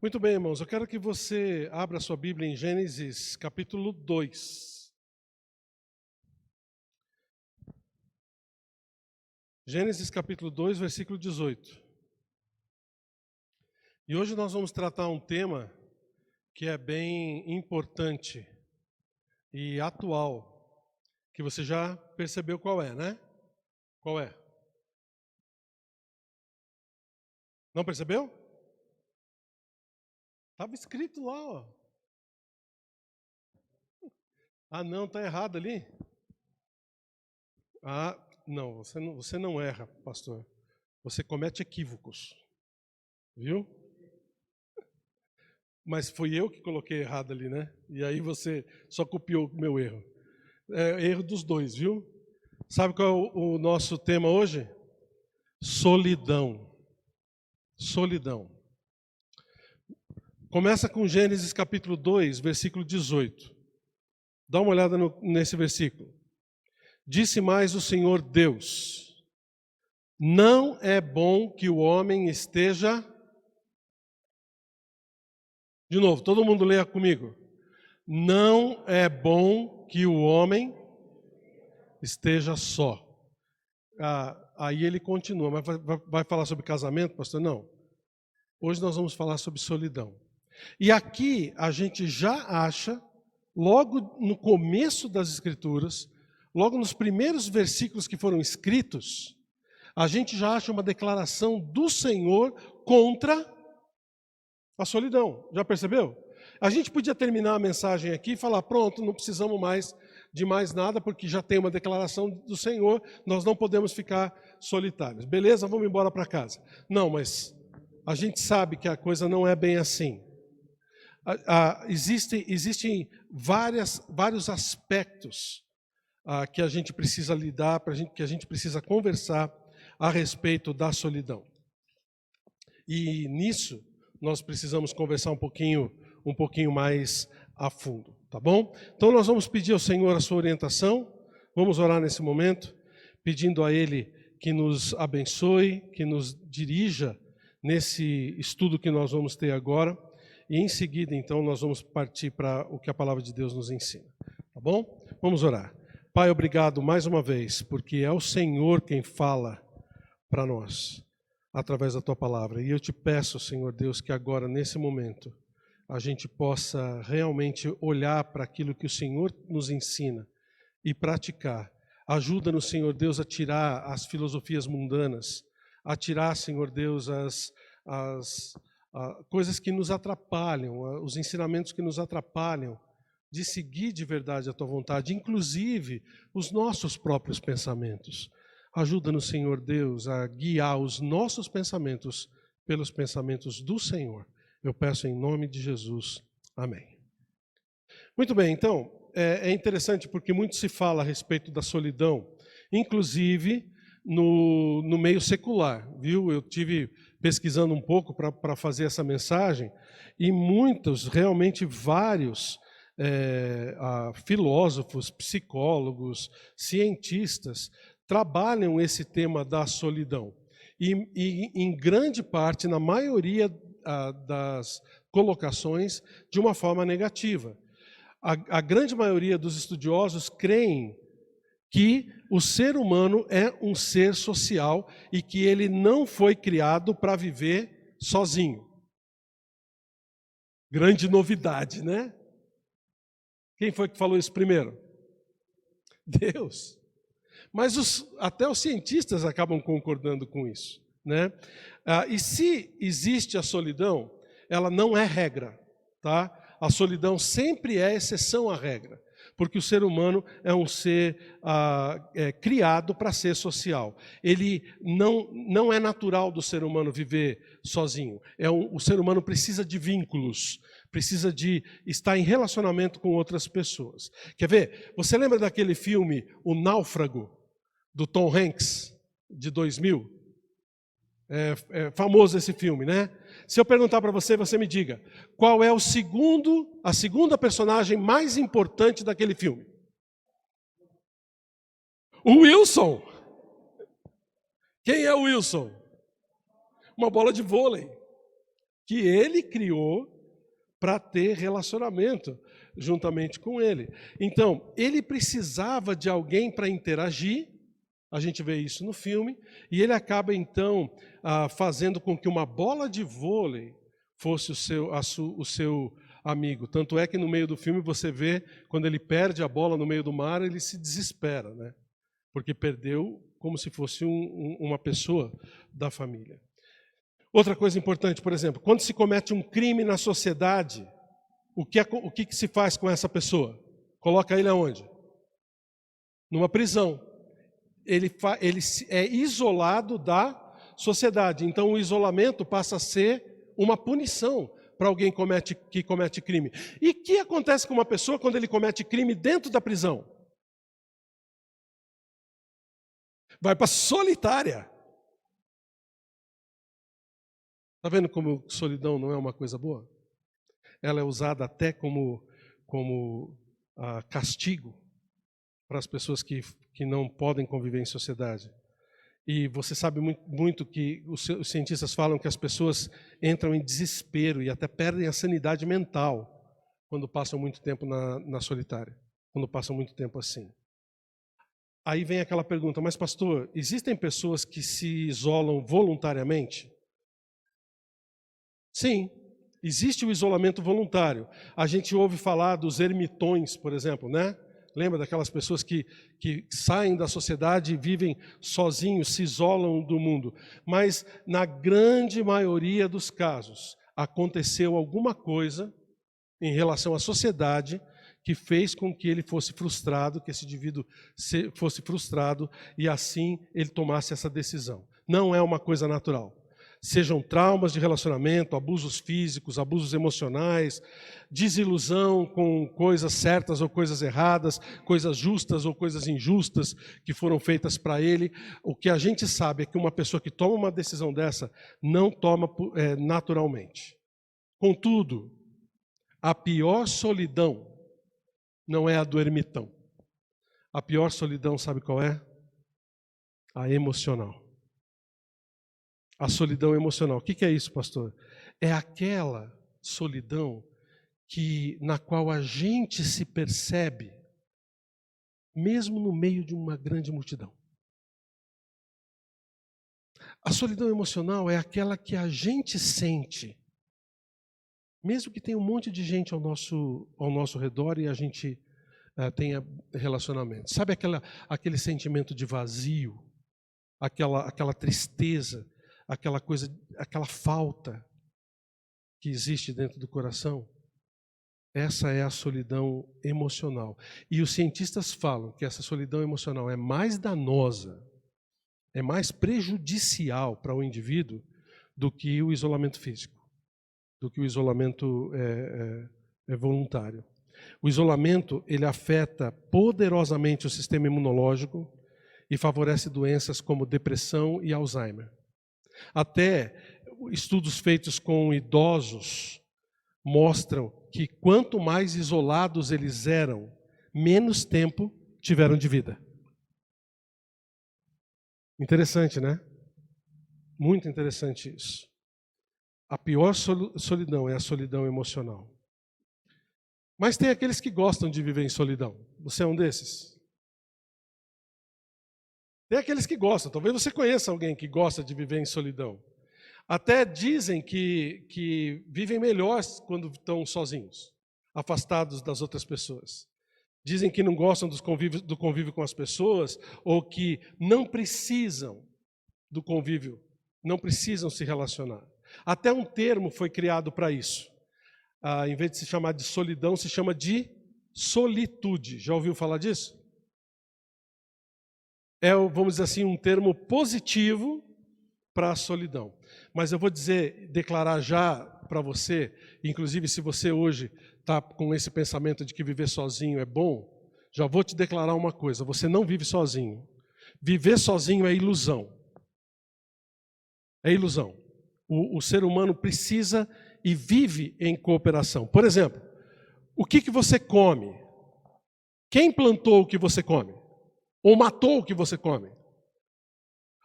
Muito bem, irmãos, eu quero que você abra a sua Bíblia em Gênesis capítulo 2. Gênesis capítulo 2, versículo 18. E hoje nós vamos tratar um tema que é bem importante e atual, que você já percebeu qual é, né? Qual é? Não percebeu? Estava escrito lá, ó. Ah, não, está errado ali. Ah, não, você não erra, pastor. Você comete equívocos, viu? Mas fui eu que coloquei errado ali, né? E aí você só copiou o meu erro. É erro dos dois, viu? Sabe qual é o nosso tema hoje? Solidão. Solidão. Começa com Gênesis capítulo 2, versículo 18. Dá uma olhada nesse versículo. Disse mais o Senhor Deus: não é bom que o homem esteja... De novo, todo mundo leia comigo. Não é bom que o homem esteja só. Aí ele continua, mas vai falar sobre casamento, pastor? Não. Hoje nós vamos falar sobre solidão. E aqui a gente já acha, logo no começo das Escrituras, logo nos primeiros versículos que foram escritos, a gente já acha uma declaração do Senhor contra a solidão. Já percebeu? A gente podia terminar a mensagem aqui e falar, pronto, não precisamos mais de mais nada, porque já tem uma declaração do Senhor, nós não podemos ficar solitários. Beleza, vamos embora para casa. Não, mas a gente sabe que a coisa não é bem assim. Existem vários aspectos que a gente precisa lidar, que a gente precisa conversar a respeito da solidão. E nisso nós precisamos conversar um pouquinho mais a fundo, tá bom? Então nós vamos pedir ao Senhor a sua orientação, vamos orar nesse momento, pedindo a Ele que nos abençoe, que nos dirija nesse estudo que nós vamos ter agora, e em seguida, então, nós vamos partir para o que a palavra de Deus nos ensina, tá bom? Vamos orar. Pai, obrigado mais uma vez, porque é o Senhor quem fala para nós, através da Tua palavra. E eu te peço, Senhor Deus, que agora, nesse momento, a gente possa realmente olhar para aquilo que o Senhor nos ensina e praticar. Ajuda-nos, Senhor Deus, a tirar as filosofias mundanas, a tirar, Senhor Deus, as coisas que nos atrapalham, os ensinamentos que nos atrapalham de seguir de verdade a Tua vontade, inclusive os nossos próprios pensamentos. Ajuda-nos, Senhor Deus, a guiar os nossos pensamentos pelos pensamentos do Senhor. Eu peço em nome de Jesus. Amém. Muito bem, então, é interessante porque muito se fala a respeito da solidão, inclusive no meio secular, viu? Eu tive pesquisando um pouco para fazer essa mensagem, e realmente vários filósofos, psicólogos, cientistas, trabalham esse tema da solidão. E em grande parte, na maioria das colocações, de uma forma negativa. A grande maioria dos estudiosos creem que o ser humano é um ser social e que ele não foi criado para viver sozinho. Grande novidade, né? Quem foi que falou isso primeiro? Deus. Mas até os cientistas acabam concordando com isso, né? E se existe a solidão, ela não é regra, tá? A solidão sempre é exceção à regra, porque o ser humano é um ser criado para ser social. Ele não é natural do ser humano viver sozinho. O ser humano precisa de vínculos, precisa de estar em relacionamento com outras pessoas. Quer ver? Você lembra daquele filme O Náufrago, do Tom Hanks, de 2000? É famoso esse filme, né? Se eu perguntar para você, você me diga, qual é a segunda personagem mais importante daquele filme? O Wilson. Quem é o Wilson? Uma bola de vôlei. que ele criou para ter relacionamento juntamente com ele. Então, ele precisava de alguém para interagir, a gente vê isso no filme, e ele acaba então fazendo com que uma bola de vôlei fosse o seu amigo. Tanto é que no meio do filme você vê, quando ele perde a bola no meio do mar, ele se desespera, né? Porque perdeu como se fosse uma pessoa da família. Outra coisa importante, por exemplo, quando se comete um crime na sociedade, o que se faz com essa pessoa? Coloca ele aonde? Numa prisão. Ele é isolado da sociedade. Então o isolamento passa a ser uma punição para alguém que comete crime. E o que acontece com uma pessoa quando ele comete crime dentro da prisão? Vai para solitária. Está vendo como solidão não é uma coisa boa? Ela é usada até como castigo para as pessoas que não podem conviver em sociedade. E você sabe muito que os cientistas falam que as pessoas entram em desespero e até perdem a sanidade mental quando passam muito tempo na solitária, quando passam muito tempo assim. Aí vem aquela pergunta, mas pastor, existem pessoas que se isolam voluntariamente? Sim, existe o isolamento voluntário. A gente ouve falar dos ermitões, por exemplo, né? Lembra daquelas pessoas que saem da sociedade e vivem sozinhos, se isolam do mundo. Mas, na grande maioria dos casos, aconteceu alguma coisa em relação à sociedade que fez com que ele fosse frustrado, que esse indivíduo fosse frustrado e assim ele tomasse essa decisão. Não é uma coisa natural. Sejam traumas de relacionamento, abusos físicos, abusos emocionais, desilusão com coisas certas ou coisas erradas, coisas justas ou coisas injustas que foram feitas para ele. O que a gente sabe é que uma pessoa que toma uma decisão dessa não toma naturalmente. Contudo, a pior solidão não é a do ermitão. A pior solidão, sabe qual é? A emocional. A solidão emocional. O que é isso, pastor? É aquela solidão na qual a gente se percebe, mesmo no meio de uma grande multidão. A solidão emocional é aquela que a gente sente, mesmo que tenha um monte de gente ao nosso redor e a gente tenha relacionamento. Sabe aquele sentimento de vazio, aquela tristeza, aquela falta que existe dentro do coração? Essa é a solidão emocional. E os cientistas falam que essa solidão emocional é mais danosa, é mais prejudicial para o indivíduo do que o isolamento físico, do que o isolamento voluntário. O isolamento, ele afeta poderosamente o sistema imunológico e favorece doenças como depressão e Alzheimer. Até estudos feitos com idosos mostram que quanto mais isolados eles eram, menos tempo tiveram de vida. Interessante, né? Muito interessante isso. A pior solidão é a solidão emocional. Mas tem aqueles que gostam de viver em solidão. Você é um desses? Tem aqueles que gostam. Talvez você conheça alguém que gosta de viver em solidão. Até dizem que vivem melhor quando estão sozinhos, afastados das outras pessoas. Dizem que não gostam do convívio com as pessoas ou que não precisam do convívio, não precisam se relacionar. Até um termo foi criado para isso. Em vez de se chamar de solidão, se chama de solitude. Já ouviu falar disso? É, vamos dizer assim, um termo positivo para a solidão. Mas eu vou declarar já para você, inclusive se você hoje está com esse pensamento de que viver sozinho é bom, já vou te declarar uma coisa, você não vive sozinho. Viver sozinho é ilusão. É ilusão. O ser humano precisa e vive em cooperação. Por exemplo, o que você come? Quem plantou o que você come? Ou matou o que você come?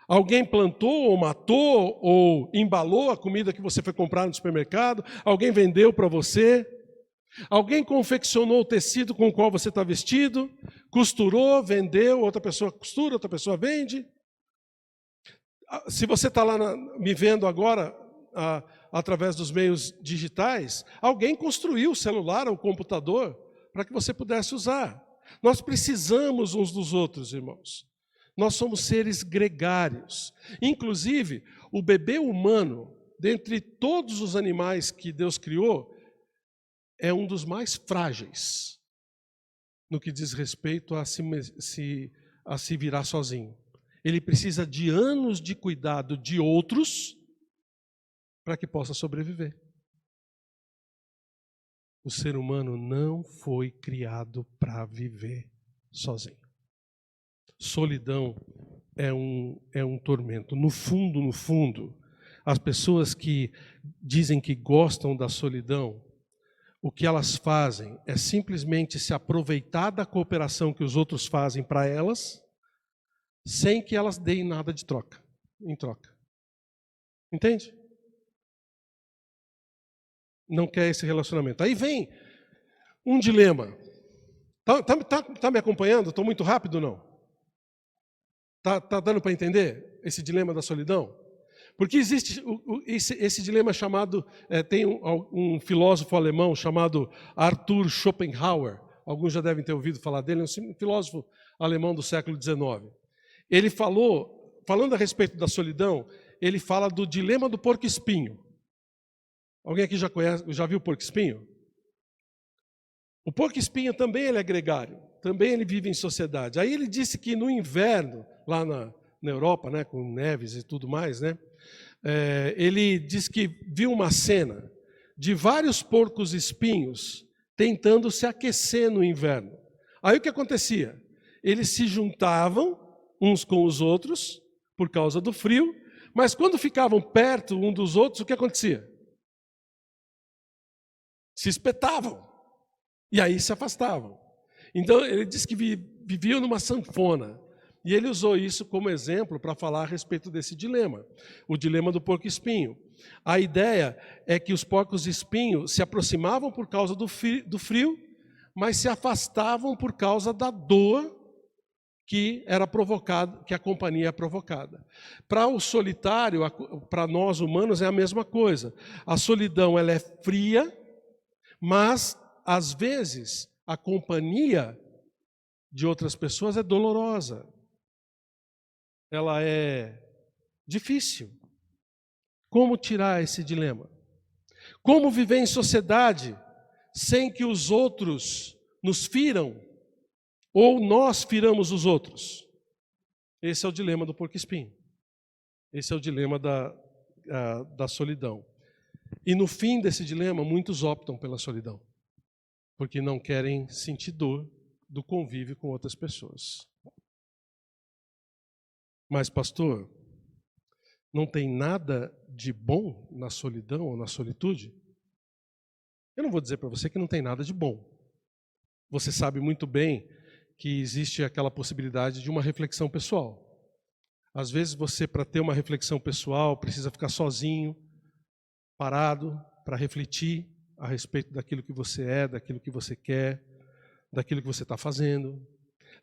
Alguém plantou, ou matou, ou embalou a comida que você foi comprar no supermercado? Alguém vendeu para você? Alguém confeccionou o tecido com o qual você está vestido? Costurou, vendeu, outra pessoa costura, outra pessoa vende? Se você está lá me vendo agora, através dos meios digitais, alguém construiu o celular ou o computador para que você pudesse usar. Nós precisamos uns dos outros, irmãos. Nós somos seres gregários. Inclusive, o bebê humano, dentre todos os animais que Deus criou, é um dos mais frágeis no que diz respeito a se virar sozinho. Ele precisa de anos de cuidado de outros para que possa sobreviver. O ser humano não foi criado para viver sozinho. Solidão é um tormento. No fundo, as pessoas que dizem que gostam da solidão, o que elas fazem é simplesmente se aproveitar da cooperação que os outros fazem para elas, sem que elas deem nada em troca. Entende? Não quer esse relacionamento. Aí vem um dilema. Tá me acompanhando? Estou muito rápido ou não? Tá dando para entender esse dilema da solidão? Porque existe esse dilema chamado, tem um filósofo alemão chamado Arthur Schopenhauer, alguns já devem ter ouvido falar dele, é um filósofo alemão do século XIX. Ele falando a respeito da solidão, ele fala do dilema do porco-espinho. Alguém aqui já viu o porco-espinho? O porco-espinho também ele é gregário, também ele vive em sociedade. Aí ele disse que no inverno, lá na Europa, né, com neves e tudo mais, né, ele disse que viu uma cena de vários porcos-espinhos tentando se aquecer no inverno. Aí o que acontecia? Eles se juntavam uns com os outros por causa do frio, mas quando ficavam perto um dos outros, o que acontecia? Se espetavam. E aí se afastavam. Então, ele disse que viviam numa sanfona. E ele usou isso como exemplo para falar a respeito desse dilema. O dilema do porco-espinho. A ideia é que os porcos-espinhos se aproximavam por causa do frio, mas se afastavam por causa da dor que era provocada, que a companhia é provocada. Para o solitário, para nós humanos, é a mesma coisa. A solidão ela é fria, mas às vezes a companhia de outras pessoas é dolorosa. Ela é difícil. Como tirar esse dilema? Como viver em sociedade sem que os outros nos firam ou nós firamos os outros? Esse é o dilema do porco-espinho. Esse é o dilema da solidão. E no fim desse dilema, muitos optam pela solidão, porque não querem sentir dor do convívio com outras pessoas. Mas, pastor, não tem nada de bom na solidão ou na solitude? Eu não vou dizer para você que não tem nada de bom. Você sabe muito bem que existe aquela possibilidade de uma reflexão pessoal. Às vezes você, para ter uma reflexão pessoal, precisa ficar sozinho, parado, para refletir a respeito daquilo que você é, daquilo que você quer, daquilo que você está fazendo.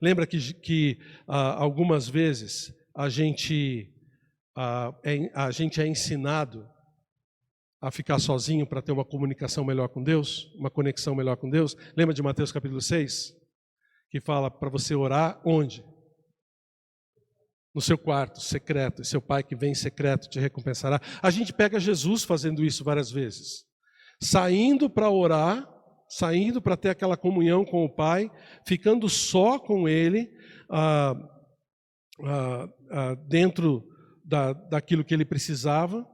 Lembra que algumas vezes a gente é ensinado a ficar sozinho para ter uma comunicação melhor com Deus, uma conexão melhor com Deus? Lembra de Mateus capítulo 6? Que fala para você orar onde? No seu quarto, secreto, e seu pai que vem em secreto te recompensará. A gente pega Jesus fazendo isso várias vezes. Saindo para orar, saindo para ter aquela comunhão com o Pai, ficando só com Ele, dentro daquilo que ele precisava,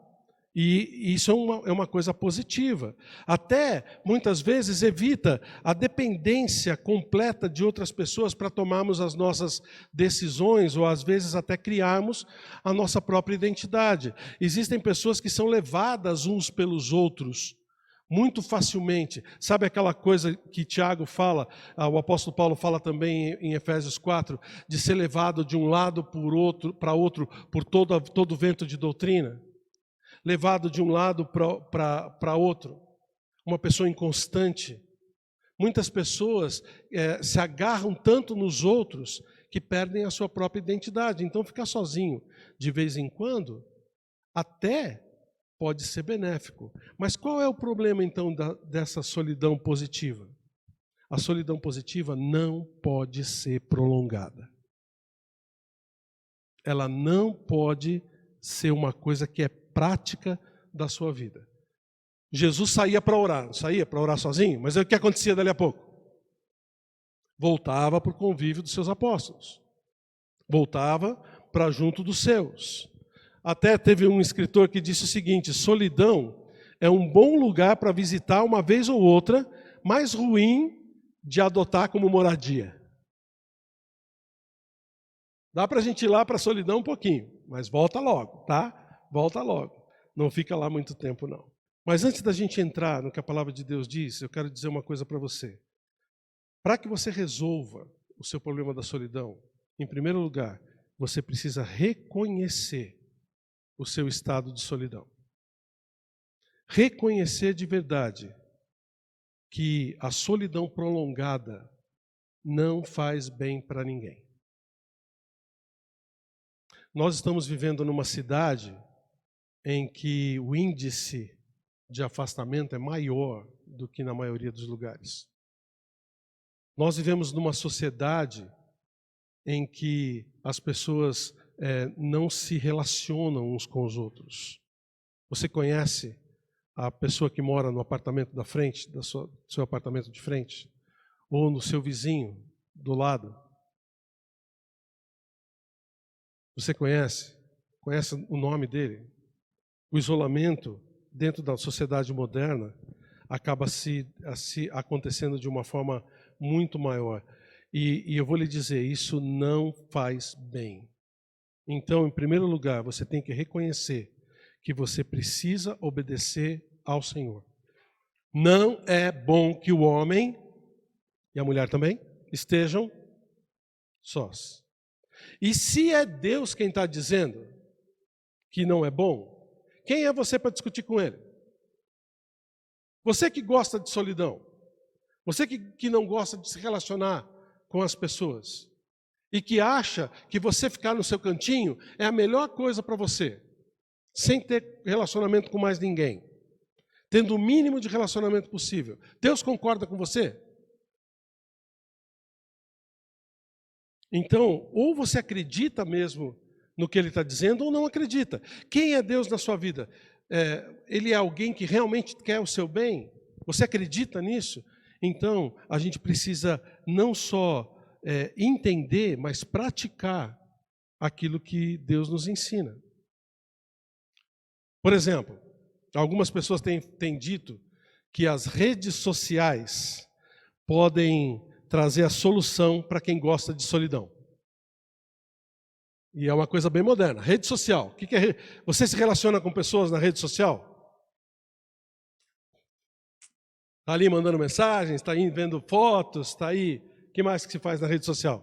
e isso é uma coisa positiva. Até, muitas vezes, evita a dependência completa de outras pessoas para tomarmos as nossas decisões, ou às vezes até criarmos a nossa própria identidade. Existem pessoas que são levadas uns pelos outros muito facilmente. Sabe aquela coisa que Tiago fala, o apóstolo Paulo fala também em Efésios 4, de ser levado de um lado para outro, por todo vento de doutrina? Levado de um lado para outro. Uma pessoa inconstante. Muitas pessoas se agarram tanto nos outros que perdem a sua própria identidade. Então, ficar sozinho de vez em quando até pode ser benéfico. Mas qual é o problema, então, dessa solidão positiva? A solidão positiva não pode ser prolongada. Ela não pode ser uma coisa que é prática da sua vida. Jesus saía para orar, não saía para orar sozinho, mas o que acontecia dali a pouco? Voltava para o convívio dos seus apóstolos. Voltava para junto dos seus. Até teve um escritor que disse o seguinte: solidão é um bom lugar para visitar uma vez ou outra, mais ruim de adotar como moradia. Dá para a gente ir lá para a solidão um pouquinho, mas volta logo, tá? Volta logo. Não fica lá muito tempo, não. Mas antes da gente entrar no que a palavra de Deus diz, eu quero dizer uma coisa para você. Para que você resolva o seu problema da solidão, em primeiro lugar, você precisa reconhecer o seu estado de solidão. Reconhecer de verdade que a solidão prolongada não faz bem para ninguém. Nós estamos vivendo numa cidade em que o índice de afastamento é maior do que na maioria dos lugares. Nós vivemos numa sociedade em que as pessoas não se relacionam uns com os outros. Você conhece a pessoa que mora no apartamento da frente, do seu apartamento de frente? Ou no seu vizinho do lado? Você conhece? Conhece o nome dele? O isolamento dentro da sociedade moderna acaba se acontecendo de uma forma muito maior. E eu vou lhe dizer, isso não faz bem. Então, em primeiro lugar, você tem que reconhecer que você precisa obedecer ao Senhor. Não é bom que o homem, e a mulher também, estejam sós. E se é Deus quem está dizendo que não é bom, quem é você para discutir com ele? Você que gosta de solidão, você que não gosta de se relacionar com as pessoas e que acha que você ficar no seu cantinho é a melhor coisa para você, sem ter relacionamento com mais ninguém, tendo o mínimo de relacionamento possível. Deus concorda com você? Então, ou você acredita mesmo no que Ele está dizendo, ou não acredita. Quem é Deus na sua vida? Ele é alguém que realmente quer o seu bem? Você acredita nisso? Então, a gente precisa não só entender, mas praticar aquilo que Deus nos ensina. Por exemplo, algumas pessoas têm dito que as redes sociais podem trazer a solução para quem gosta de solidão. E é uma coisa bem moderna. Rede social. O que é? Você se relaciona com pessoas na rede social? Está ali mandando mensagens, está aí vendo fotos, está aí. O que mais que se faz na rede social?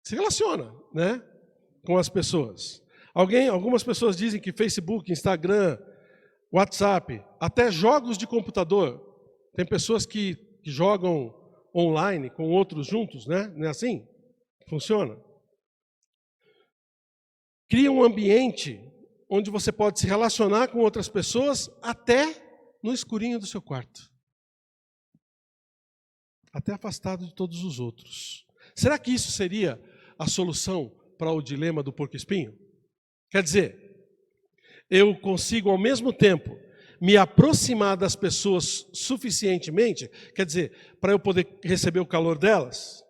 Se relaciona, né? Com as pessoas. Algumas pessoas dizem que Facebook, Instagram, WhatsApp, até jogos de computador. Tem pessoas que jogam online com outros juntos, né? Não é assim? Funciona. Cria um ambiente onde você pode se relacionar com outras pessoas até no escurinho do seu quarto. Até afastado de todos os outros. Será que isso seria a solução para o dilema do porco-espinho? Quer dizer, eu consigo ao mesmo tempo me aproximar das pessoas suficientemente, quer dizer, para eu poder receber o calor delas,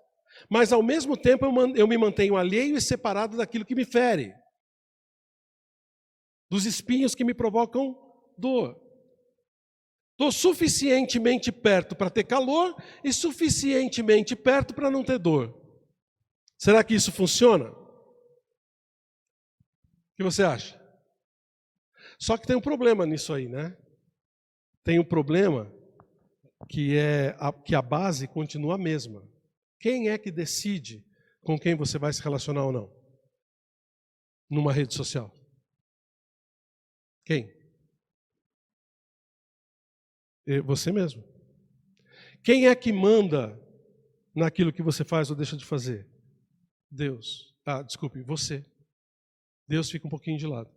mas ao mesmo tempo eu me mantenho alheio e separado daquilo que me fere, dos espinhos que me provocam dor. Estou suficientemente perto para ter calor e suficientemente perto para não ter dor. Será que isso funciona? O que você acha? Só que tem um problema nisso aí, né? tem um problema que a base continua a mesma. Quem é que decide com quem você vai se relacionar ou não? Numa rede social. Quem? Você mesmo. Quem é que manda naquilo que você faz ou deixa de fazer? Deus. Desculpe, você. Deus fica um pouquinho de lado.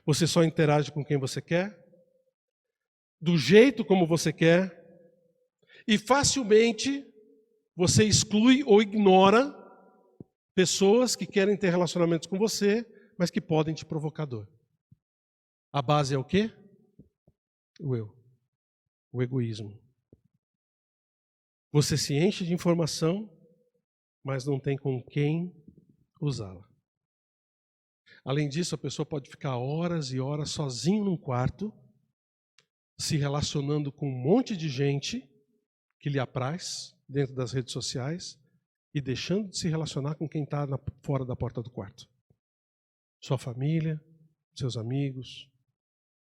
Você só interage com quem você quer, do jeito como você quer, e facilmente você exclui ou ignora pessoas que querem ter relacionamentos com você, mas que podem te provocar dor. A base é o quê? O eu. O egoísmo. Você se enche de informação, mas não tem com quem usá-la. Além disso, a pessoa pode ficar horas e horas sozinho num quarto, se relacionando com um monte de gente que lhe apraz dentro das redes sociais e deixando de se relacionar com quem está fora da porta do quarto. Sua família, seus amigos,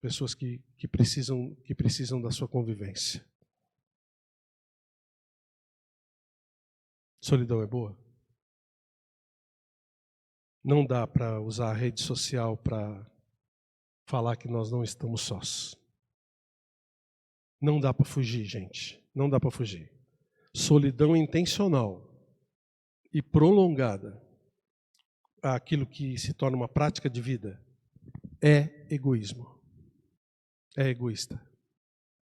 pessoas que precisam da sua convivência. Solidão é boa? Não dá para usar a rede social para falar que nós não estamos sós. Não dá para fugir, gente. Não dá para fugir. Solidão intencional e prolongada, aquilo que se torna uma prática de vida, é egoísmo. É egoísta.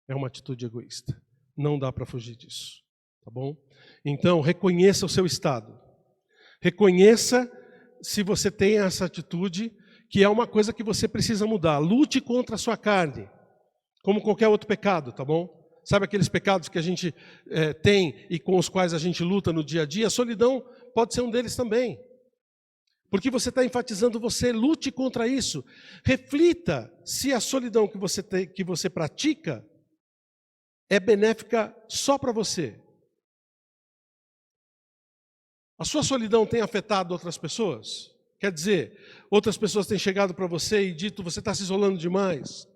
É uma atitude egoísta. Não dá para fugir disso. Tá bom? Então, reconheça o seu estado. Reconheça se você tem essa atitude, que é uma coisa que você precisa mudar. Lute contra a sua carne, como qualquer outro pecado, tá bom? Sabe aqueles pecados que a gente tem e com os quais a gente luta no dia a dia? A solidão pode ser um deles também. Porque você está enfatizando você, lute contra isso. Reflita se a solidão que você pratica é benéfica só para você. A sua solidão tem afetado outras pessoas? Quer dizer, outras pessoas têm chegado para você e dito, você está se isolando demais.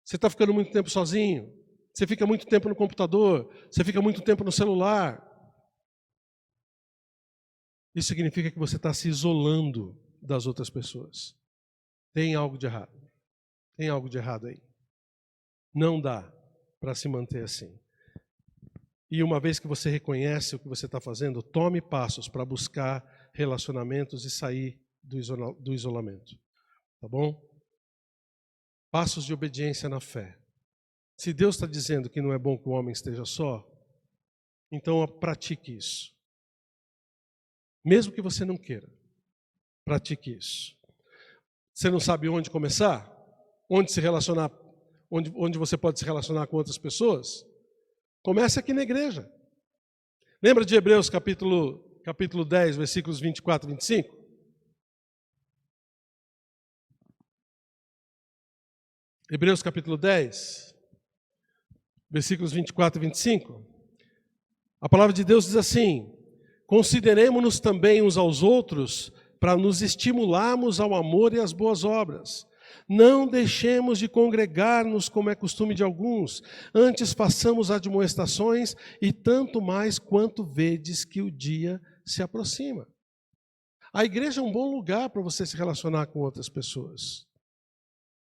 Você está ficando muito tempo sozinho. Você fica muito tempo no computador. Você fica muito tempo no celular. Isso significa que você está se isolando das outras pessoas. Tem algo de errado. Tem algo de errado aí. Não dá para se manter assim. E uma vez que você reconhece o que você está fazendo, tome passos para buscar relacionamentos e sair do isolamento. Tá bom? Passos de obediência na fé. Se Deus está dizendo que não é bom que o homem esteja só, então pratique isso. Mesmo que você não queira, pratique isso. Você não sabe onde começar? Onde se relacionar? Onde você pode se relacionar com outras pessoas? Comece aqui na igreja. Lembra de Hebreus capítulo 10, versículos 24 e 25? Hebreus capítulo 10, versículos 24 e 25. A palavra de Deus diz assim: consideremo-nos também uns aos outros para nos estimularmos ao amor e às boas obras. Não deixemos de congregar-nos como é costume de alguns, antes façamos admoestações e tanto mais quanto vedes que o dia se aproxima. A igreja é um bom lugar para você se relacionar com outras pessoas.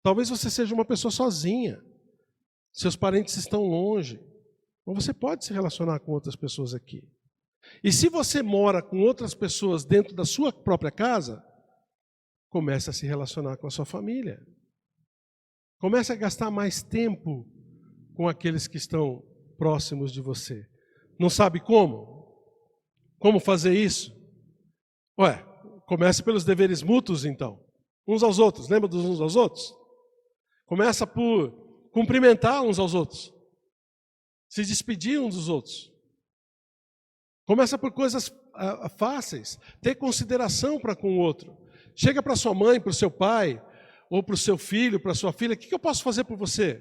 Talvez você seja uma pessoa sozinha, seus parentes estão longe, mas você pode se relacionar com outras pessoas aqui. E se você mora com outras pessoas dentro da sua própria casa, comece a se relacionar com a sua família. Comece a gastar mais tempo com aqueles que estão próximos de você. Não sabe como? Como fazer isso? Comece pelos deveres mútuos, então. Uns aos outros. Lembra dos uns aos outros? Começa por cumprimentar uns aos outros. Se despedir uns dos outros. Começa por coisas fáceis. Ter consideração para com o outro. Chega para sua mãe, para o seu pai, ou para o seu filho, para a sua filha. O que eu posso fazer por você?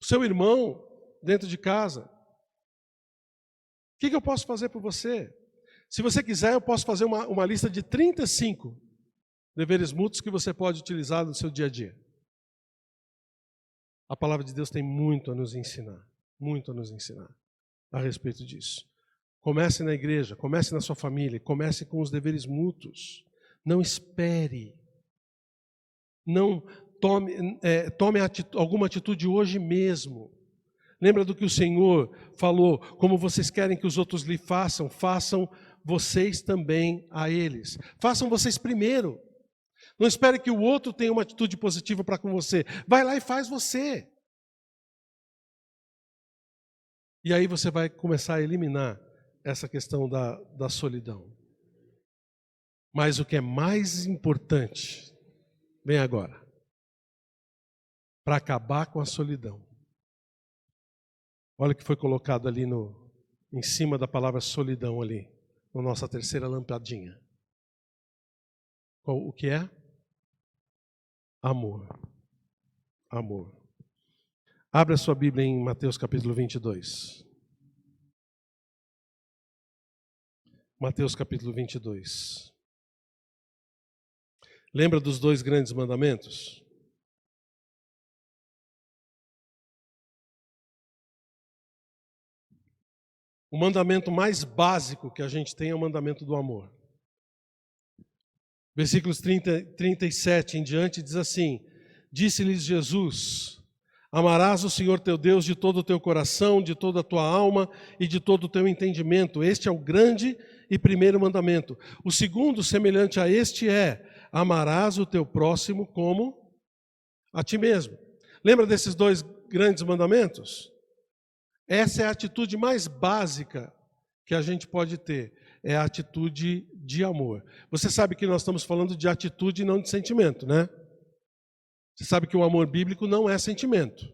O seu irmão, dentro de casa. O que eu posso fazer por você? Se você quiser, eu posso fazer uma lista de 35 deveres mútuos que você pode utilizar no seu dia a dia. A palavra de Deus tem muito a nos ensinar a respeito disso. Comece na igreja, comece na sua família, comece com os deveres mútuos. Não espere. Não tome alguma atitude hoje mesmo. Lembra do que o Senhor falou? Como vocês querem que os outros lhe façam, façam vocês também a eles. Façam vocês primeiro. Não espere que o outro tenha uma atitude positiva para com você. Vai lá e faz você. E aí você vai começar a eliminar essa questão da solidão. Mas o que é mais importante, vem agora, para acabar com a solidão. Olha o que foi colocado ali em cima da palavra solidão ali, na nossa terceira lampadinha. O que é? Amor. Amor. Abra sua Bíblia em Mateus capítulo 22. Mateus capítulo 22. Lembra dos 2 grandes mandamentos? O mandamento mais básico que a gente tem é o mandamento do amor. Versículos 37 em diante diz assim: Disse-lhes Jesus: Amarás o Senhor teu Deus de todo o teu coração, de toda a tua alma e de todo o teu entendimento. Este é o grande e primeiro mandamento. O segundo, semelhante a este, é: amarás o teu próximo como a ti mesmo. Lembra desses 2 grandes mandamentos? Essa é a atitude mais básica que a gente pode ter. É a atitude de amor. Você sabe que nós estamos falando de atitude e não de sentimento, né? Você sabe que o amor bíblico não é sentimento.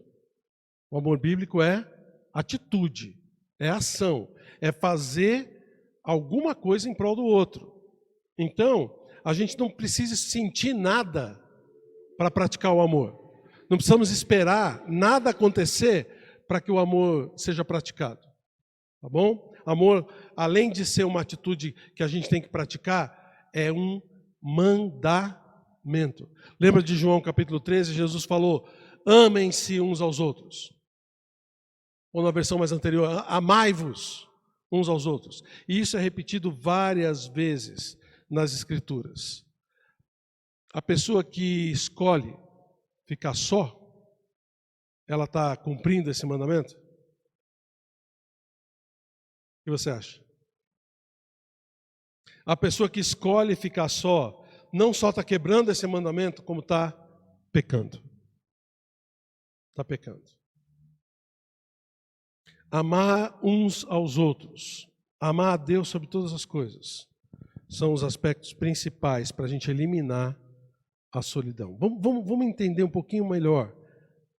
O amor bíblico é atitude, é ação, é fazer alguma coisa em prol do outro. Então, a gente não precisa sentir nada para praticar o amor. Não precisamos esperar nada acontecer para que o amor seja praticado. Tá bom? Amor, além de ser uma atitude que a gente tem que praticar, é um mandamento. Lembra de João capítulo 13? Jesus falou: amem-se uns aos outros. Ou na versão mais anterior, amai-vos uns aos outros. E isso é repetido várias vezes nas Escrituras. A pessoa que escolhe ficar só, ela está cumprindo esse mandamento? O que você acha? A pessoa que escolhe ficar só, não só está quebrando esse mandamento, como está pecando. Está pecando. Amar uns aos outros, amar a Deus sobre todas as coisas, são os aspectos principais para a gente eliminar a solidão. Vamos entender um pouquinho melhor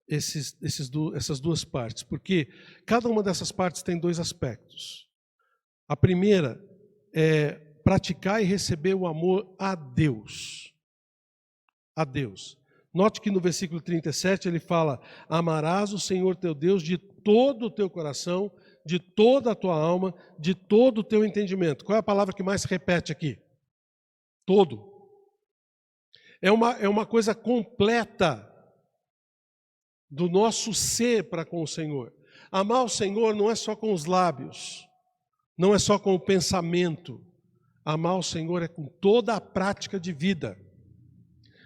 essas 2 partes, porque cada uma dessas partes tem 2 aspectos. A primeira é praticar e receber o amor a Deus. A Deus. Note que no versículo 37 ele fala: amarás o Senhor teu Deus de todo o teu coração, de toda a tua alma, de todo o teu entendimento. Qual é a palavra que mais se repete aqui? Todo. É uma coisa completa do nosso ser para com o Senhor. Amar o Senhor não é só com os lábios, não é só com o pensamento. Amar o Senhor é com toda a prática de vida,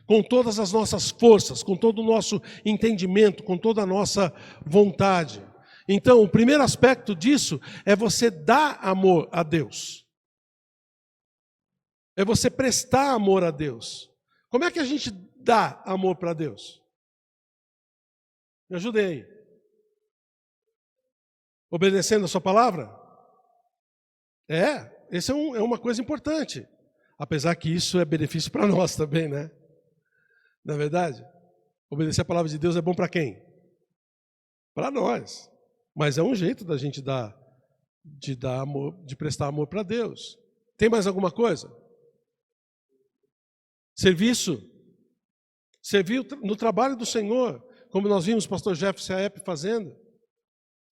com todas as nossas forças, com todo o nosso entendimento, com toda a nossa vontade. Então, o primeiro aspecto disso é você dar amor a Deus. É você prestar amor a Deus. Como é que a gente dá amor para Deus? Me ajudem aí. Obedecendo a sua palavra? Essa é uma coisa importante. Apesar que isso é benefício para nós também, né? Não é verdade? Obedecer a palavra de Deus é bom para quem? Para nós. Mas é um jeito da gente de dar amor, de prestar amor para Deus. Tem mais alguma coisa? Serviço. Servir no trabalho do Senhor, como nós vimos o pastor Jefferson Aep fazendo,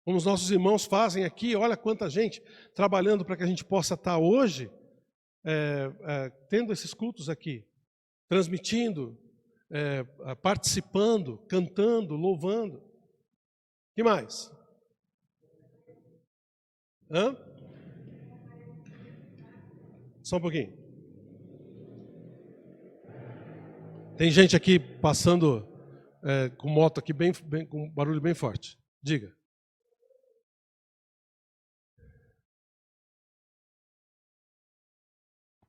como os nossos irmãos fazem aqui. Olha quanta gente trabalhando para que a gente possa estar hoje tendo esses cultos aqui, transmitindo participando, cantando, louvando. O que mais? Hã? Só um pouquinho. Tem gente aqui passando com moto aqui com barulho bem forte. Diga.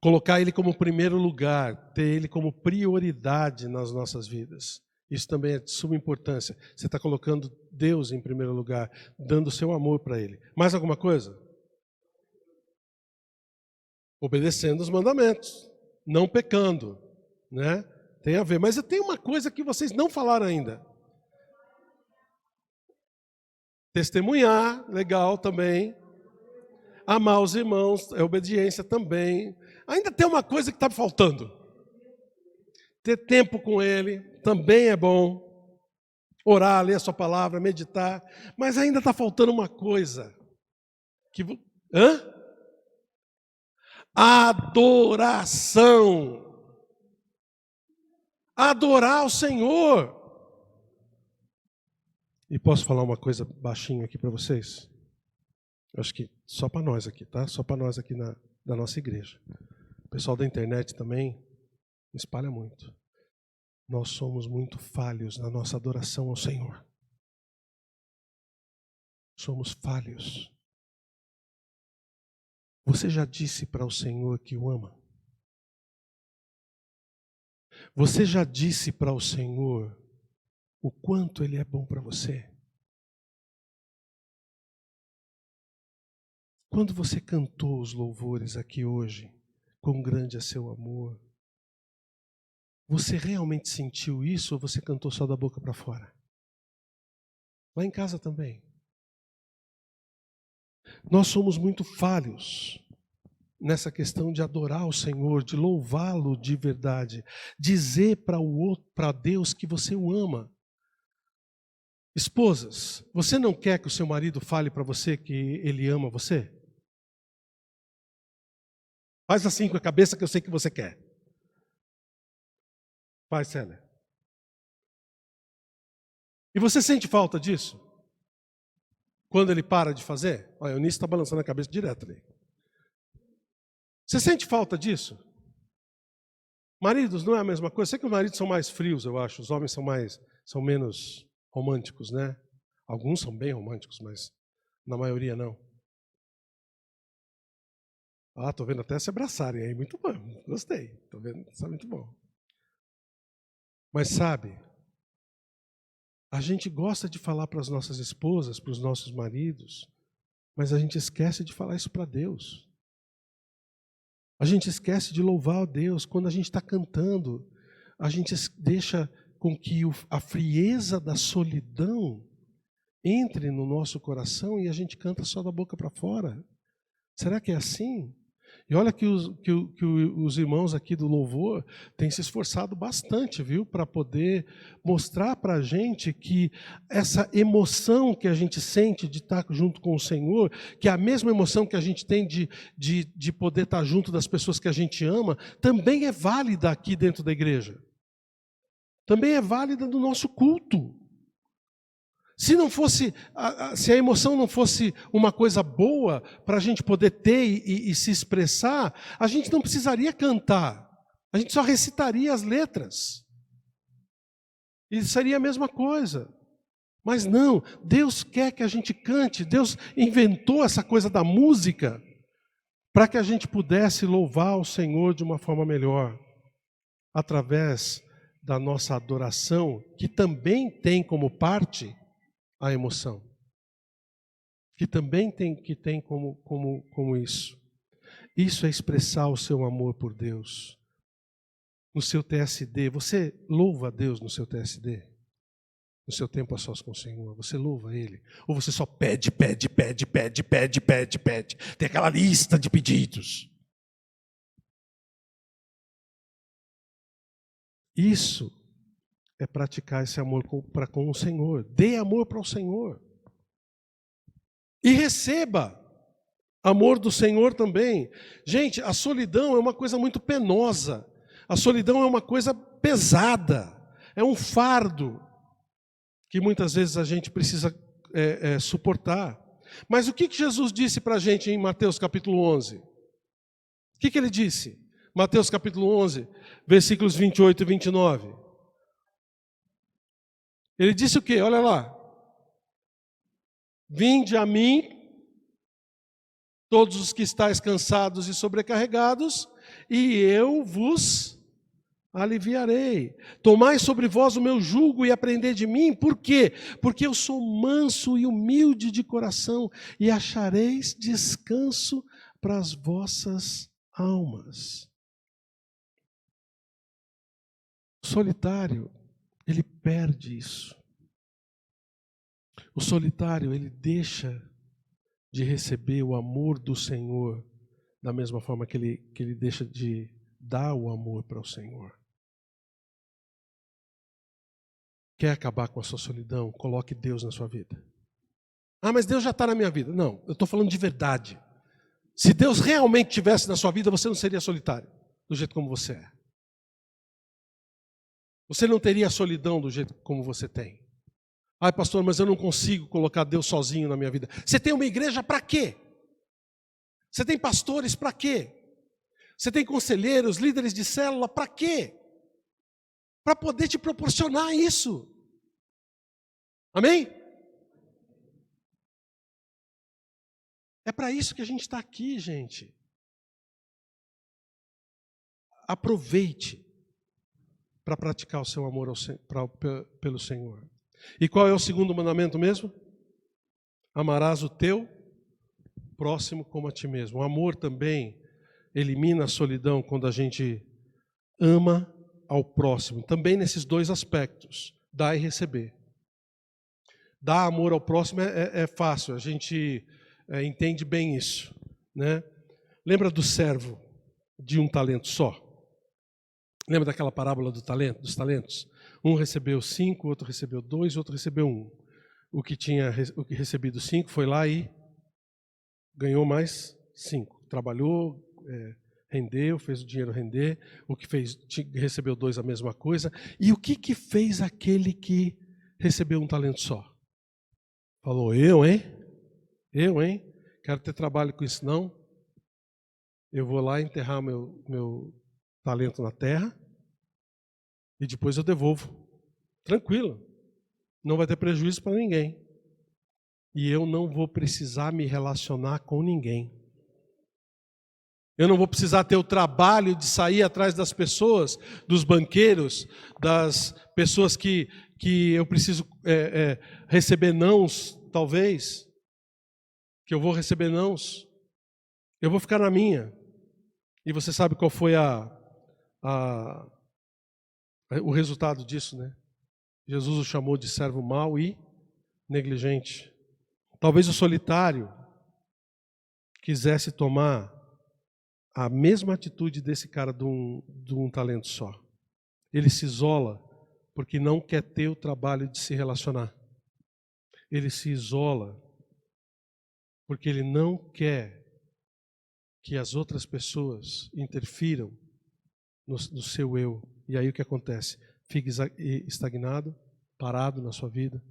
Colocar Ele como primeiro lugar, ter Ele como prioridade nas nossas vidas. Isso também é de suma importância. Você está colocando Deus em primeiro lugar, dando o seu amor para Ele. Mais alguma coisa? Obedecendo os mandamentos, não pecando, né? Tem a ver. Mas eu tenho uma coisa que vocês não falaram ainda. Testemunhar, legal também. Amar os irmãos, é obediência também. Ainda tem uma coisa que está faltando. Ter tempo com Ele também é bom. Orar, ler a sua palavra, meditar. Mas ainda está faltando uma coisa. Adoração. Adorar o Senhor. E posso falar uma coisa baixinho aqui para vocês? Eu acho que só para nós aqui, tá? Só para nós aqui da nossa igreja. O pessoal da internet também espalha muito. Nós somos muito falhos na nossa adoração ao Senhor. Somos falhos. Você já disse para o Senhor que o ama? Você já disse para o Senhor o quanto Ele é bom para você? Quando você cantou os louvores aqui hoje, quão grande é seu amor, você realmente sentiu isso ou você cantou só da boca para fora? Lá em casa também. Nós somos muito falhos nessa questão de adorar o Senhor, de louvá-lo de verdade, dizer para Deus que você o ama. Esposas, você não quer que o seu marido fale para você que ele ama você? Faz assim com a cabeça que eu sei que você quer. Faz, Célia. E você sente falta disso? Quando ele para de fazer? Olha, o Eunice está balançando a cabeça direto ali. Você sente falta disso? Maridos, não é a mesma coisa? Sei que os maridos são mais frios, eu acho. Os homens são menos românticos, né? Alguns são bem românticos, mas na maioria não. Ah, estou vendo até se abraçarem aí. Muito bom, gostei. Estou vendo, isso é muito bom. Mas sabe, a gente gosta de falar para as nossas esposas, para os nossos maridos, mas a gente esquece de falar isso para Deus. A gente esquece de louvar a Deus. Quando a gente está cantando, a gente deixa com que a frieza da solidão entre no nosso coração e a gente canta só da boca para fora. Será que é assim? E olha que os irmãos aqui do louvor têm se esforçado bastante, viu, para poder mostrar para a gente que essa emoção que a gente sente de estar junto com o Senhor, que é a mesma emoção que a gente tem de poder estar junto das pessoas que a gente ama, também é válida aqui dentro da igreja. Também é válida no nosso culto. Se a emoção não fosse uma coisa boa para a gente poder ter e se expressar, a gente não precisaria cantar. A gente só recitaria as letras. E seria a mesma coisa. Mas não, Deus quer que a gente cante. Deus inventou essa coisa da música para que a gente pudesse louvar o Senhor de uma forma melhor, através da nossa adoração, que também tem como parte a emoção, que também tem como isso. Isso é expressar o seu amor por Deus. No seu TSD, você louva a Deus no seu TSD? No seu tempo a sós com o Senhor, você louva Ele? Ou você só pede? Tem aquela lista de pedidos. Isso é praticar esse amor para com o Senhor. Dê amor para o Senhor. E receba amor do Senhor também. Gente, a solidão é uma coisa muito penosa. A solidão é uma coisa pesada. É um fardo que muitas vezes a gente precisa suportar. Mas o que Jesus disse para a gente em Mateus capítulo 11? O que ele disse? Mateus capítulo 11, versículos 28 e 29. Ele disse o quê? Olha lá. Vinde a mim, todos os que estáis cansados e sobrecarregados, e eu vos aliviarei. Tomai sobre vós o meu jugo e aprendei de mim. Por quê? Porque eu sou manso e humilde de coração, e achareis descanso para as vossas almas. O solitário, ele perde isso. O solitário, ele deixa de receber o amor do Senhor da mesma forma que ele deixa de dar o amor para o Senhor. Quer acabar com a sua solidão? Coloque Deus na sua vida. Ah, mas Deus já está na minha vida. Não, eu estou falando de verdade. Se Deus realmente estivesse na sua vida, você não seria solitário, do jeito como você é. Você não teria a solidão do jeito como você tem. Ai, pastor, mas eu não consigo colocar Deus sozinho na minha vida. Você tem uma igreja para quê? Você tem pastores para quê? Você tem conselheiros, líderes de célula para quê? Para poder te proporcionar isso. Amém? É para isso que a gente está aqui, gente. Aproveite para praticar o seu amor pelo Senhor. E qual é o segundo mandamento mesmo? Amarás o teu próximo como a ti mesmo. O amor também elimina a solidão quando a gente ama ao próximo. Também nesses dois aspectos, dar e receber. Dar amor ao próximo é fácil, a gente entende bem isso, né? Lembra do servo de um talento só? Lembra daquela parábola dos talentos? Um recebeu 5, outro recebeu 2, outro recebeu 1. O que recebido 5 foi lá e ganhou mais 5. Trabalhou, rendeu, fez o dinheiro render. O que recebeu 2 a mesma coisa. E o que fez aquele que recebeu um talento só? Falou, eu, hein? Quero ter trabalho com isso, não. Eu vou lá enterrar meu talento na terra e depois eu devolvo. Tranquilo. Não vai ter prejuízo para ninguém. E eu não vou precisar me relacionar com ninguém. Eu não vou precisar ter o trabalho de sair atrás das pessoas, dos banqueiros, das pessoas que eu preciso receber nãos, talvez. Que eu vou receber nãos. Eu vou ficar na minha. E você sabe qual foi o resultado disso, né? Jesus o chamou de servo mau e negligente. Talvez o solitário quisesse tomar a mesma atitude desse cara de um talento só. Ele se isola porque não quer ter o trabalho de se relacionar. Ele se isola porque ele não quer que as outras pessoas interfiram no seu eu. E aí o que acontece? Fica estagnado, parado na sua vida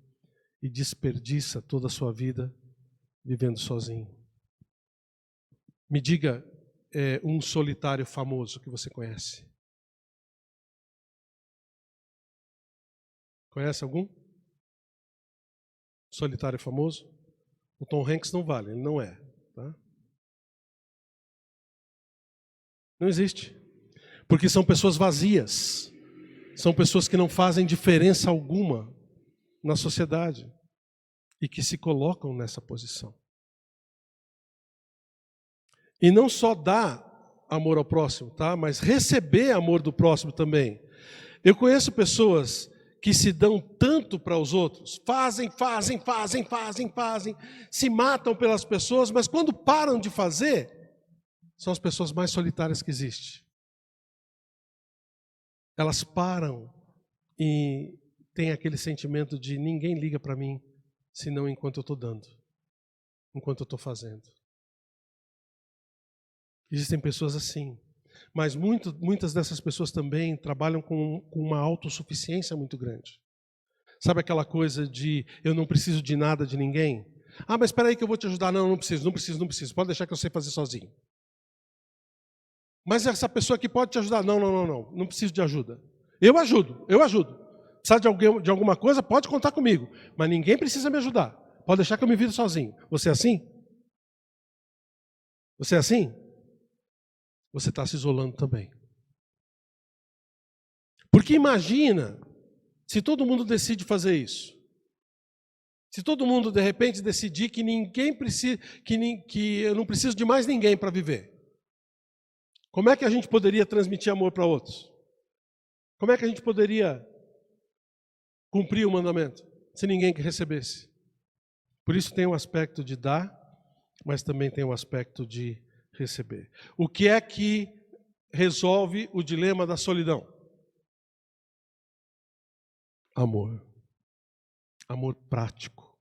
e desperdiça toda a sua vida vivendo sozinho. Me diga um solitário famoso que você conhece. Conhece algum? Solitário famoso? O Tom Hanks não vale, ele não é. Tá? Não existe. Porque são pessoas vazias. São pessoas que não fazem diferença alguma na sociedade e que se colocam nessa posição. E não só dar amor ao próximo, tá? Mas receber amor do próximo também. Eu conheço pessoas que se dão tanto para os outros, fazem, se matam pelas pessoas, mas quando param de fazer, são as pessoas mais solitárias que existem. Elas param e têm aquele sentimento de ninguém liga para mim, senão enquanto eu estou dando, enquanto eu estou fazendo. Existem pessoas assim. Mas muitas dessas pessoas também trabalham com uma autossuficiência muito grande. Sabe aquela coisa de eu não preciso de nada de ninguém? Ah, mas espera aí que eu vou te ajudar. Não, não preciso. Pode deixar que eu sei fazer sozinho. Mas essa pessoa que pode te ajudar. Não preciso de ajuda. Eu ajudo. Precisa de alguma coisa, pode contar comigo. Mas ninguém precisa me ajudar. Pode deixar que eu me vire sozinho. Você é assim? Você é assim? Você está se isolando também. Porque imagina se todo mundo decide fazer isso. Se todo mundo de repente decidir que ninguém precisa, que eu não preciso de mais ninguém para viver. Como é que a gente poderia transmitir amor para outros? Como é que a gente poderia cumprir o mandamento se ninguém recebesse? Por isso tem um aspecto de dar, mas também tem um aspecto de receber. O que é que resolve o dilema da solidão? Amor. Amor prático.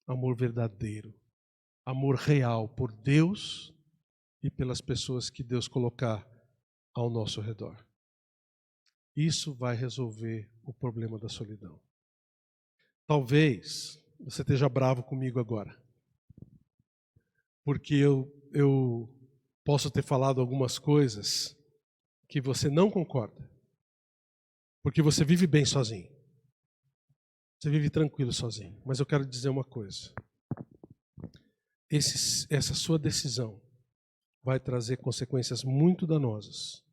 Amor verdadeiro. Amor real por Deus e pelas pessoas que Deus colocar ao nosso redor. Isso vai resolver o problema da solidão. Talvez você esteja bravo comigo agora, porque eu posso ter falado algumas coisas que você não concorda, porque você vive bem sozinho. Você vive tranquilo sozinho. Mas eu quero dizer uma coisa. Essa sua decisão vai trazer consequências muito danosas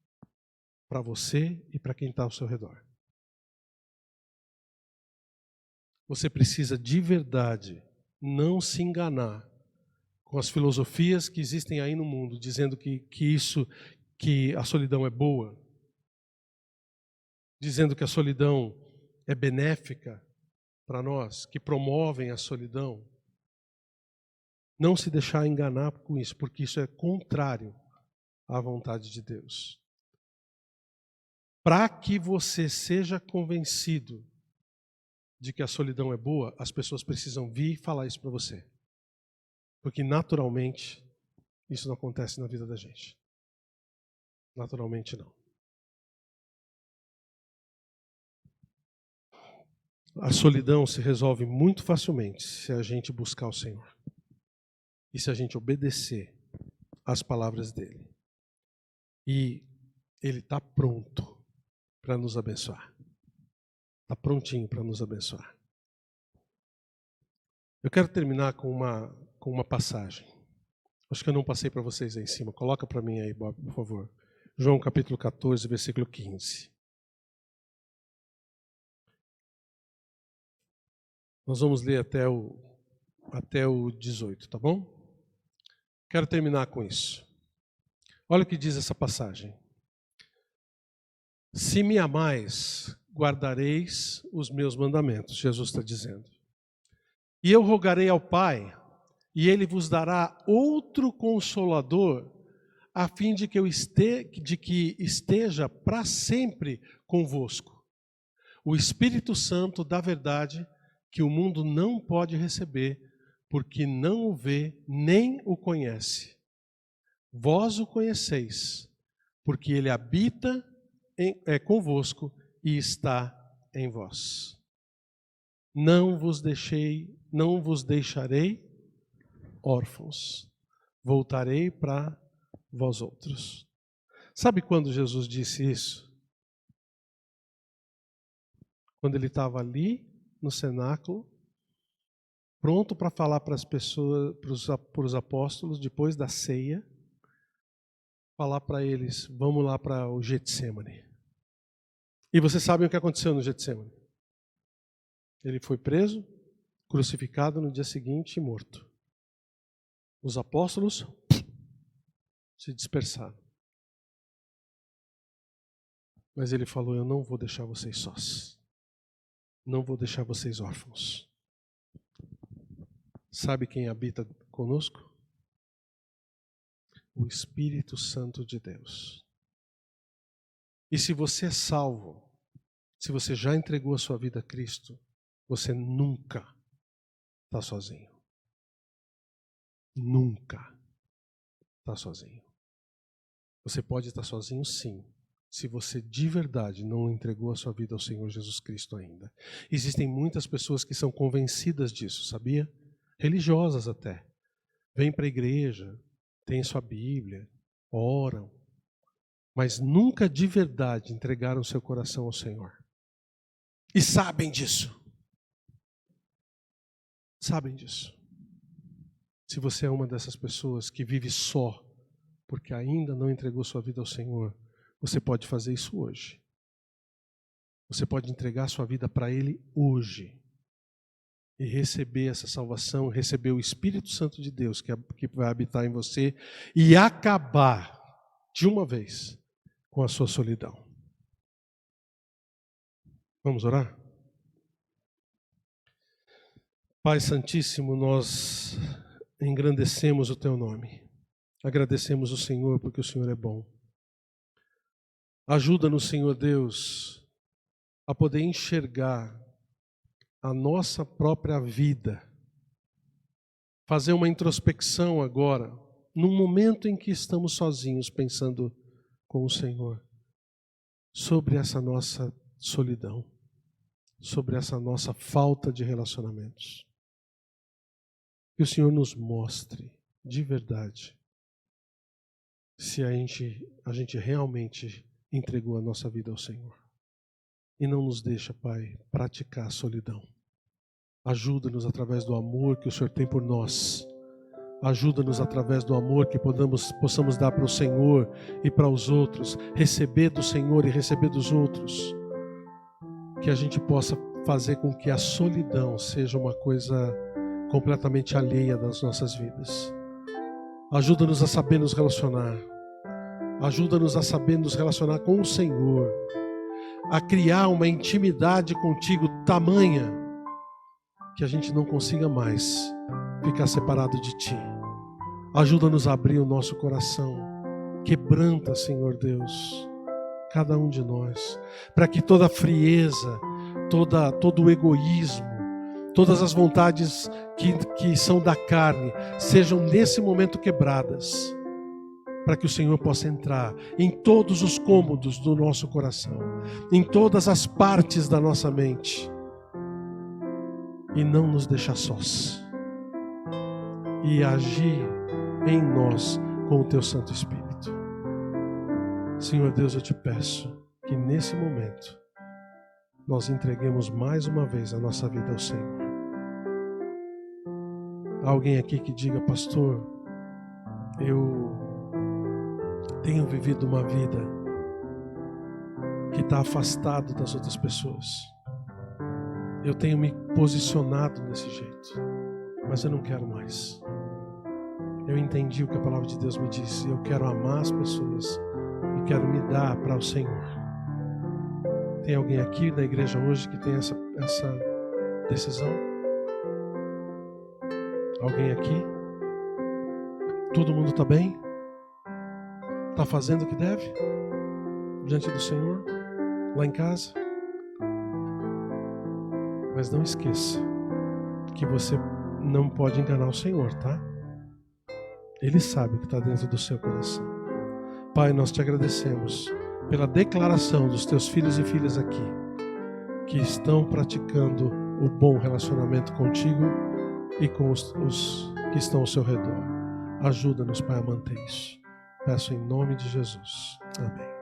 para você e para quem está ao seu redor. Você precisa de verdade não se enganar com as filosofias que existem aí no mundo, dizendo que a solidão é boa, dizendo que a solidão é benéfica para nós, que promovem a solidão. Não se deixar enganar com isso, porque isso é contrário à vontade de Deus. Para que você seja convencido de que a solidão é boa, as pessoas precisam vir e falar isso para você. Porque naturalmente isso não acontece na vida da gente. Naturalmente não. A solidão se resolve muito facilmente se a gente buscar o Senhor. E se a gente obedecer às palavras dEle. E Ele está pronto para nos abençoar. Está prontinho para nos abençoar. Eu quero terminar com uma passagem. Acho que eu não passei para vocês aí em cima. Coloca para mim aí, Bob, por favor. João capítulo 14, versículo 15. Nós vamos ler até o 18, tá bom? Quero terminar com isso. Olha o que diz essa passagem. Se me amais, guardareis os meus mandamentos, Jesus está dizendo. E eu rogarei ao Pai, e Ele vos dará outro Consolador, a fim de que esteja para sempre convosco. O Espírito Santo da verdade, que o mundo não pode receber, porque não o vê nem o conhece. Vós o conheceis, porque Ele habita convosco e está em vós. Não vos deixarei órfãos. Voltarei para vós outros. Sabe quando Jesus disse isso? Quando ele estava ali no cenáculo, pronto para falar para as pessoas, para os apóstolos, depois da ceia, falar para eles, vamos lá para o Getsemane. E vocês sabem o que aconteceu no Getsemane? Ele foi preso, crucificado no dia seguinte e morto. Os apóstolos se dispersaram. Mas ele falou, eu não vou deixar vocês sós. Não vou deixar vocês órfãos. Sabe quem habita conosco? O Espírito Santo de Deus. E se você é salvo, se você já entregou a sua vida a Cristo, você nunca está sozinho. Nunca está sozinho. Você pode estar sozinho, sim, se você de verdade não entregou a sua vida ao Senhor Jesus Cristo ainda. Existem muitas pessoas que são convencidas disso, sabia? Religiosas até. Vêm para a igreja, têm sua Bíblia, oram, mas nunca de verdade entregaram seu coração ao Senhor. E sabem disso. Sabem disso. Se você é uma dessas pessoas que vive só, porque ainda não entregou sua vida ao Senhor, você pode fazer isso hoje. Você pode entregar sua vida para Ele hoje. E receber essa salvação, receber o Espírito Santo de Deus que vai habitar em você e acabar de uma vez com a sua solidão. Vamos orar? Pai Santíssimo, nós engrandecemos o Teu nome. Agradecemos o Senhor porque o Senhor é bom. Ajuda-nos, Senhor Deus, a poder enxergar a nossa própria vida. Fazer uma introspecção agora, num momento em que estamos sozinhos, pensando com o Senhor, sobre essa nossa solidão, sobre essa nossa falta de relacionamentos. Que o Senhor nos mostre, de verdade, se a gente realmente entregou a nossa vida ao Senhor. E não nos deixa, Pai, praticar a solidão. Ajuda-nos através do amor que o Senhor tem por nós. Ajuda-nos através do amor que possamos dar para o Senhor e para os outros. Receber do Senhor e receber dos outros. Que a gente possa fazer com que a solidão seja uma coisa completamente alheia das nossas vidas. Ajuda-nos a saber nos relacionar. Ajuda-nos a saber nos relacionar com o Senhor. A criar uma intimidade contigo tamanha que a gente não consiga mais ficar separado de Ti. Ajuda-nos a abrir o nosso coração. Quebranta, Senhor Deus, cada um de nós, para que toda a frieza, todo o egoísmo, todas as vontades que são da carne, sejam nesse momento quebradas, para que o Senhor possa entrar em todos os cômodos do nosso coração, em todas as partes da nossa mente, e não nos deixar sós, e agir em nós com o Teu Santo Espírito. Senhor Deus, eu Te peço que nesse momento nós entreguemos mais uma vez a nossa vida ao Senhor. Há alguém aqui que diga: pastor, eu tenho vivido uma vida que está afastado das outras pessoas. Eu tenho me posicionado desse jeito, mas eu não quero mais. Eu entendi o que a palavra de Deus me disse. Eu quero amar as pessoas e quero me dar para o Senhor. Tem alguém aqui na igreja hoje que tem essa decisão? Alguém aqui? Todo mundo está bem? Está fazendo o que deve? Diante do Senhor? Lá em casa? Mas não esqueça que você não pode enganar o Senhor, tá? Ele sabe o que está dentro do seu coração. Pai, nós Te agradecemos pela declaração dos Teus filhos e filhas aqui, que estão praticando o bom relacionamento contigo e com os que estão ao seu redor. Ajuda-nos, Pai, a manter isso. Peço em nome de Jesus. Amém.